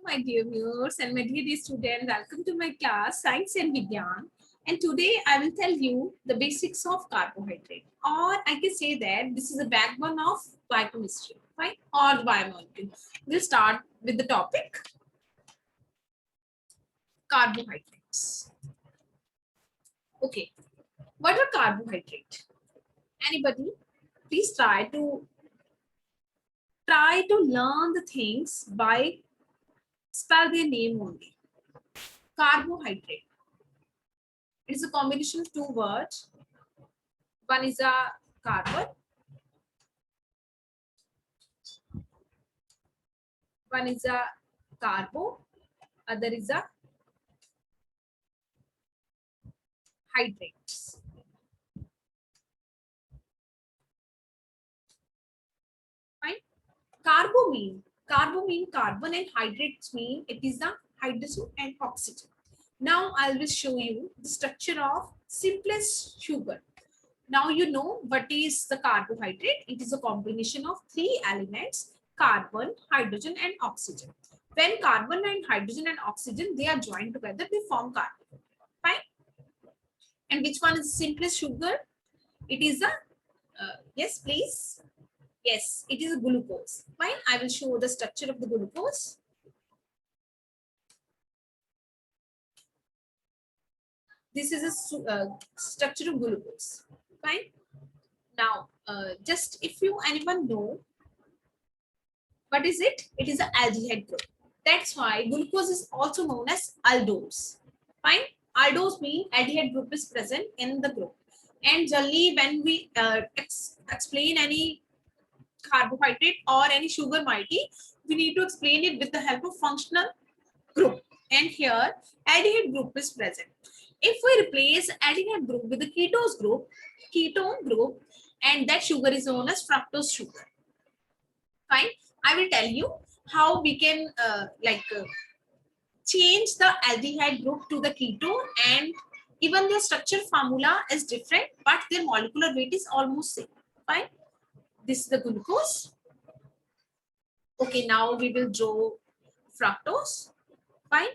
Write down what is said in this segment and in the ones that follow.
My dear viewers and my dear students, welcome to my class Science and Vigyan. And today I will tell you the basics of carbohydrate, or I can say that this is the backbone of biochemistry, right? Or biomolecule. We'll start with the topic carbohydrates. Okay, what are carbohydrates? Anybody? Please try to learn the things by spell their name only. Carbohydrate. It is a combination of two words. One is a carbon, one is a carbo, other is a hydrates. Fine. Carbo mean carbon and hydrates mean it is the hydrogen and oxygen. Now I will show you the structure of simplest sugar. Now you know what is the carbohydrate. It is a combination of three elements: carbon, hydrogen and oxygen. When carbon and hydrogen and oxygen they are joined together, they form carbon. Fine. And which one is simplest sugar? It is a yes, please. Yes, it is a glucose. Fine. I will show the structure of the glucose. This is a structure of glucose. Fine. Now, just if you anyone know what is it? It is an aldehyde group. That's why glucose is also known as aldose. Fine. Aldose means aldehyde group is present in the group. And generally, when we explain any carbohydrate or any sugar moiety, we need to explain it with the help of functional group. And here, aldehyde group is present. If we replace aldehyde group with the ketone group, and that sugar is known as fructose sugar. Fine. I will tell you how we can change the aldehyde group to the ketone, and even their structure formula is different, but their molecular weight is almost same. Fine. This is the glucose. Okay, now we will draw fructose. Fine.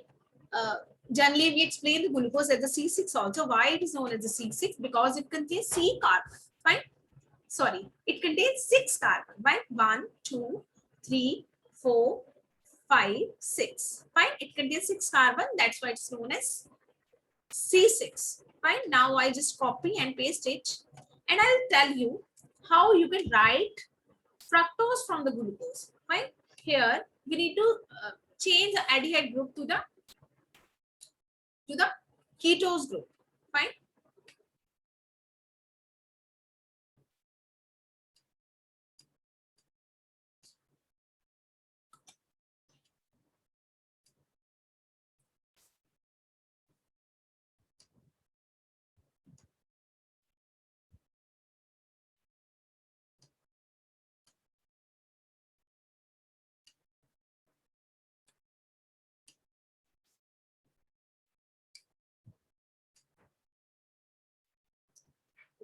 Generally, we explain the glucose as the C6 also. Why it is known as the C6? Because it contains C carbon. Fine. Sorry, it contains 6 carbon. Right? 1, 2, 3, 4, 5, 6. Fine. It contains 6 carbon. That's why it's known as C6. Fine. Now I just copy and paste it, and I'll tell you how you can write fructose from the glucose. Fine. Here we need to change the aldehyde group to the ketose group. Fine.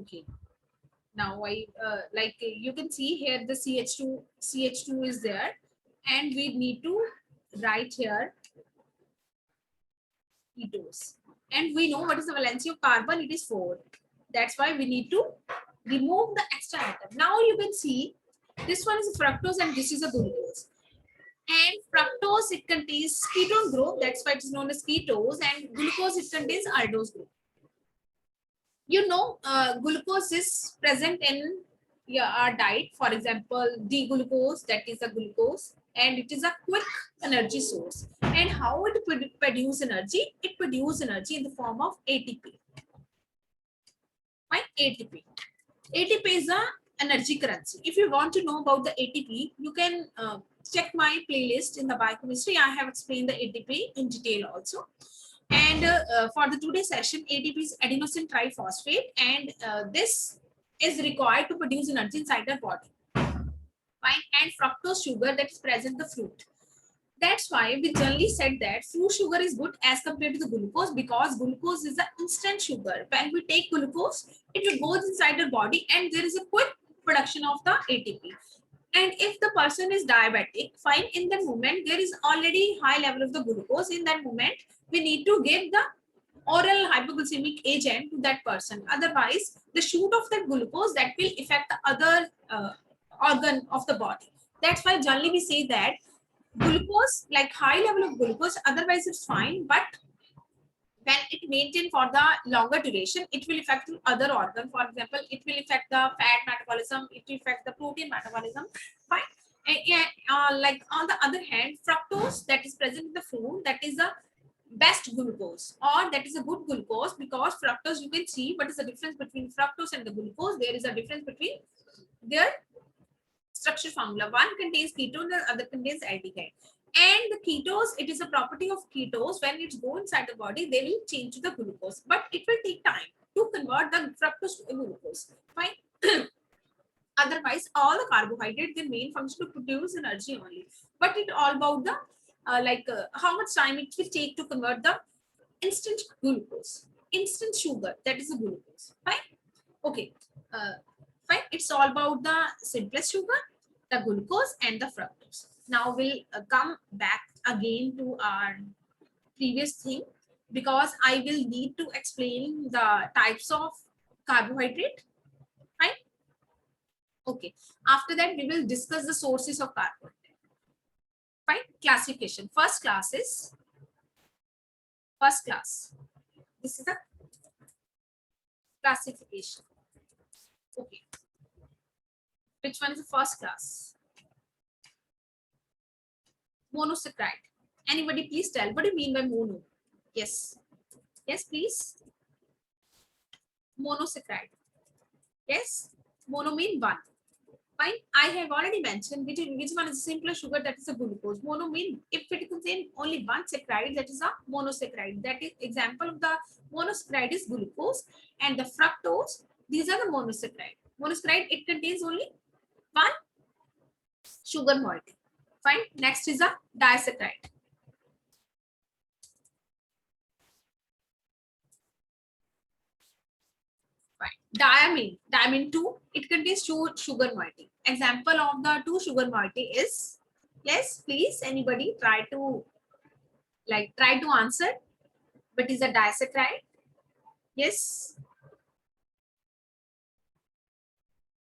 Okay. Now I like you can see here the CH2 is there, and we need to write here ketose. And we know what is the valency of carbon, it is 4. That's why we need to remove the extra atom. Now you can see this one is a fructose and this is a glucose. And fructose, it contains ketone group, that's why it is known as ketose, and glucose, it contains aldose group. You know, glucose is present in our diet. For example, D-glucose, that is a glucose, and it is a quick energy source. And how it produce energy? It produces energy in the form of ATP. Right? ATP. ATP is a energy currency. If you want to know about the ATP, you can check my playlist in the biochemistry. I have explained the ATP in detail also. And for the today's session, ATP is adenosine triphosphate, and this is required to produce energy inside our body. Fine. And fructose sugar that is present in the fruit. That's why we generally said that fruit sugar is good as compared to the glucose, because glucose is an instant sugar. When we take glucose, it goes inside our body and there is a quick production of the ATP. And if the person is diabetic, fine, in that moment, there is already high level of the glucose. In that moment, we need to give the oral hypoglycemic agent to that person. Otherwise, the shoot of that glucose that will affect the other organ of the body. That's why generally we say that glucose, like high level of glucose, otherwise it's fine, but when it maintained for the longer duration, it will affect other organ. For example, it will affect the fat metabolism, it will affect the protein metabolism. Fine. Like on the other hand, fructose that is present in the food, that is the best glucose, or that is a good glucose, because fructose, you can see what is the difference between fructose and the glucose. There is a difference between their structure formula. One contains ketone, the other contains aldehyde. And the ketose, it is a property of ketose. When it's go inside the body, they will change to the glucose, but it will take time to convert the fructose to glucose. Fine. Otherwise, all the carbohydrate, their main function to produce energy only. But it all about the how much time it will take to convert the instant glucose, instant sugar, that is the glucose. Fine. Okay. Fine. It's all about the simplest sugar, the glucose and the fructose. Now we'll come back again to our previous thing, because I will need to explain the types of carbohydrate. Fine. Okay. After that, we will discuss the sources of carbohydrate. Fine. Classification. First class. This is a classification. Okay. Which one is the first class? Monosaccharide. Anybody please tell what do you mean by mono? Yes. Yes, please. Monosaccharide. Yes. Mono mean one. Fine. I have already mentioned which one is a simpler sugar, that is a glucose. Mono mean if it contains only one saccharide, that is a monosaccharide. That is example of the monosaccharide is glucose, and the fructose, these are the monosaccharide. Monosaccharide, it contains only one sugar moiety. Fine. Next is a disaccharide. Fine. Diamine 2, it contains two sugar moiety. Example of the two sugar moiety is, yes, please, anybody try to answer. But is a disaccharide? Yes.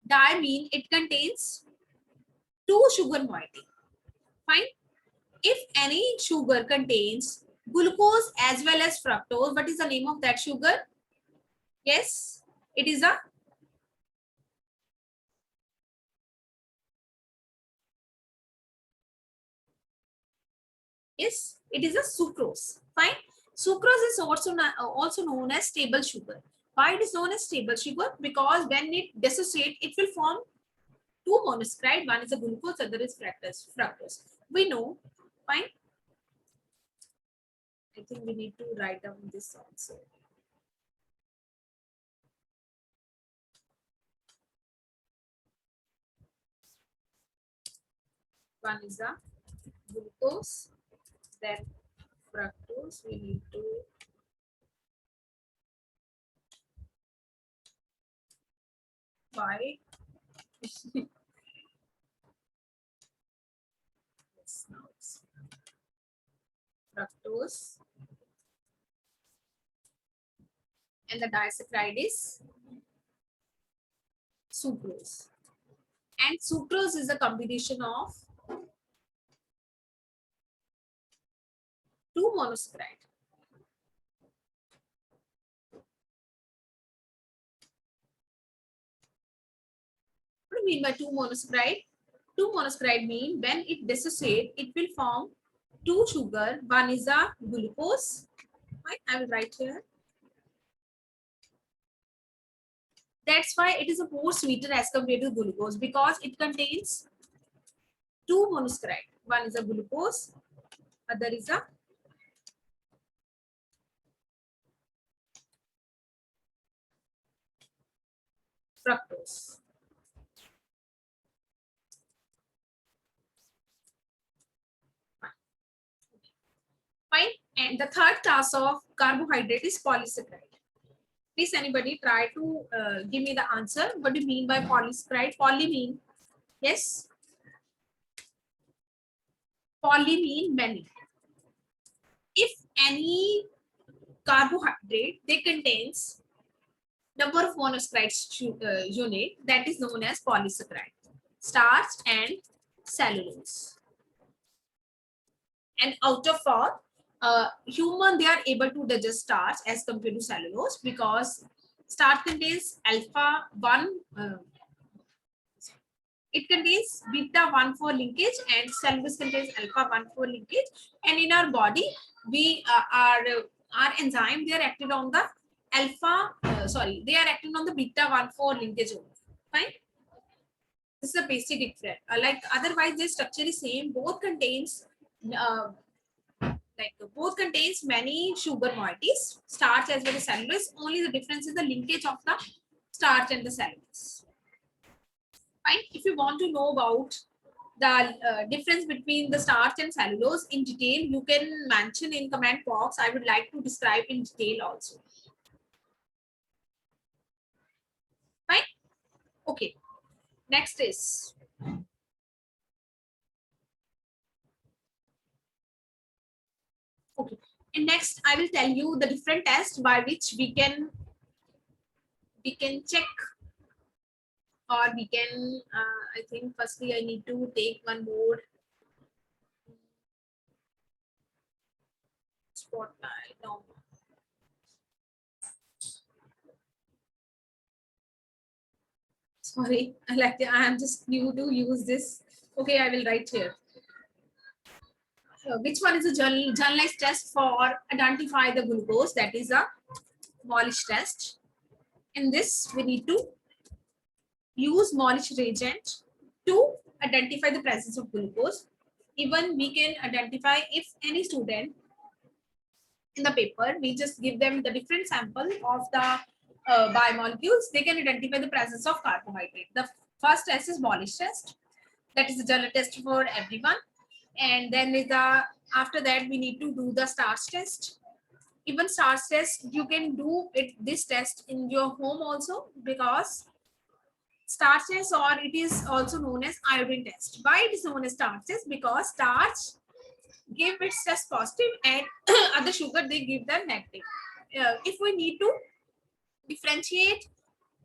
Diamine, it contains two sugar moiety. Fine. If any sugar contains glucose as well as fructose, what is the name of that sugar? Yes, it is a sucrose. Fine. Sucrose is also known as stable sugar. Why it is known as stable sugar? Because when it dissociates, it will form two monosaccharide. One is a glucose, other is fructose. We know. Fine. I think we need to write down this also. One is the glucose, then fructose. We need to by yes, now it's fructose, and the disaccharide is sucrose. And sucrose is a combination of two monosaccharide. What do you mean by two monosaccharide? Two monosaccharide mean when it dissociate, it will form two sugar. One is a glucose. Right? I will write here. That's why it is a more sweeter as compared to glucose, because it contains two monosaccharide. One is a glucose, other is a fructose. Fine. And the third class of carbohydrate is polysaccharide. Please, anybody try to give me the answer. What do you mean by polysaccharide? Poly mean, yes. Poly mean many. If any carbohydrate, they contains number of monosaccharides unit, that is known as polysaccharide. Starch and cellulose. And out of all, human, they are able to digest starch as compared to cellulose, because starch contains alpha 1, it contains beta 1,4 linkage, and cellulose contains alpha 1,4 linkage. And in our body, we our enzyme, they are active on the they are acting on the beta 1,4 linkage only. Fine. This is a basic difference. Like otherwise, the structure is same. Uh, both contains many sugar moieties, starch as well as cellulose. Only the difference is the linkage of the starch and the cellulose. Fine. If you want to know about the difference between the starch and cellulose in detail, you can mention in comment box. I would like to describe in detail also. Fine. Okay. Next is okay. And next, I will tell you the different tests by which we can check, or we can. I think firstly I need to take one more spotlight. No. Sorry, I am just new to use this. Okay, I will write here. Which one is a generalized test for identify the glucose? That is a Molish test. In this, we need to use Molish reagent to identify the presence of glucose. Even we can identify if any student in the paper, we just give them the different sample of the biomolecules, they can identify the presence of carbohydrate. The first test is Molish test. That is the general test for everyone. And then is the after that we need to do the starch test. Even starch test, you can do this test in your home also, because starch test, or it is also known as iodine test. Why it is known as starch test? Because starch give its test positive and other sugar they give them negative. If we need to differentiate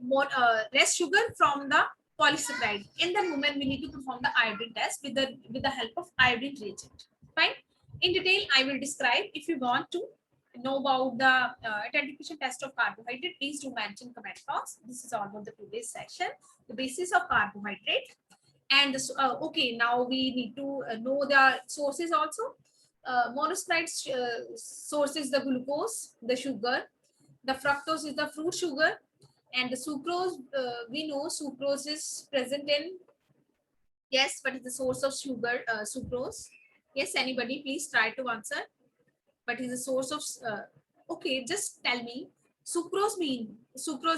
more less sugar from the polysaccharide, in the moment we need to perform the iodine test with the help of iodine reagent. Fine. In detail, I will describe. If you want to know about the identification test of carbohydrate, please do mention comment box. This is all about the today's session, the basis of carbohydrate. And this, okay, now we need to know the sources also. Monosaccharide source is the glucose, the sugar. The fructose is the fruit sugar, and the sucrose, we know sucrose is present in, yes, what is the source of sugar, sucrose? Yes, anybody please try to answer. What is the source of, okay, just tell me. Sucrose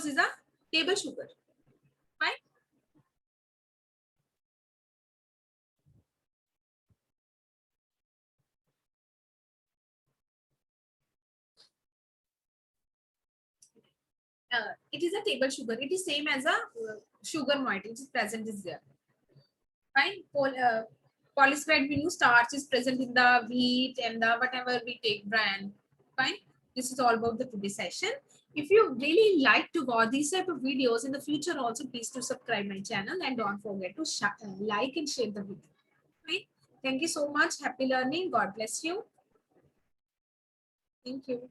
is a table sugar, right? It is a table sugar. It is same as a sugar moiety, which is present is there. Fine. Polysaccharide, we know starch is present in the wheat and the whatever we take bran. Fine. This is all about the today's session. If you really like to watch these type of videos in the future also, please to subscribe my channel and don't forget to like and share the video. Right? Thank you so much. Happy learning. God bless you. Thank you.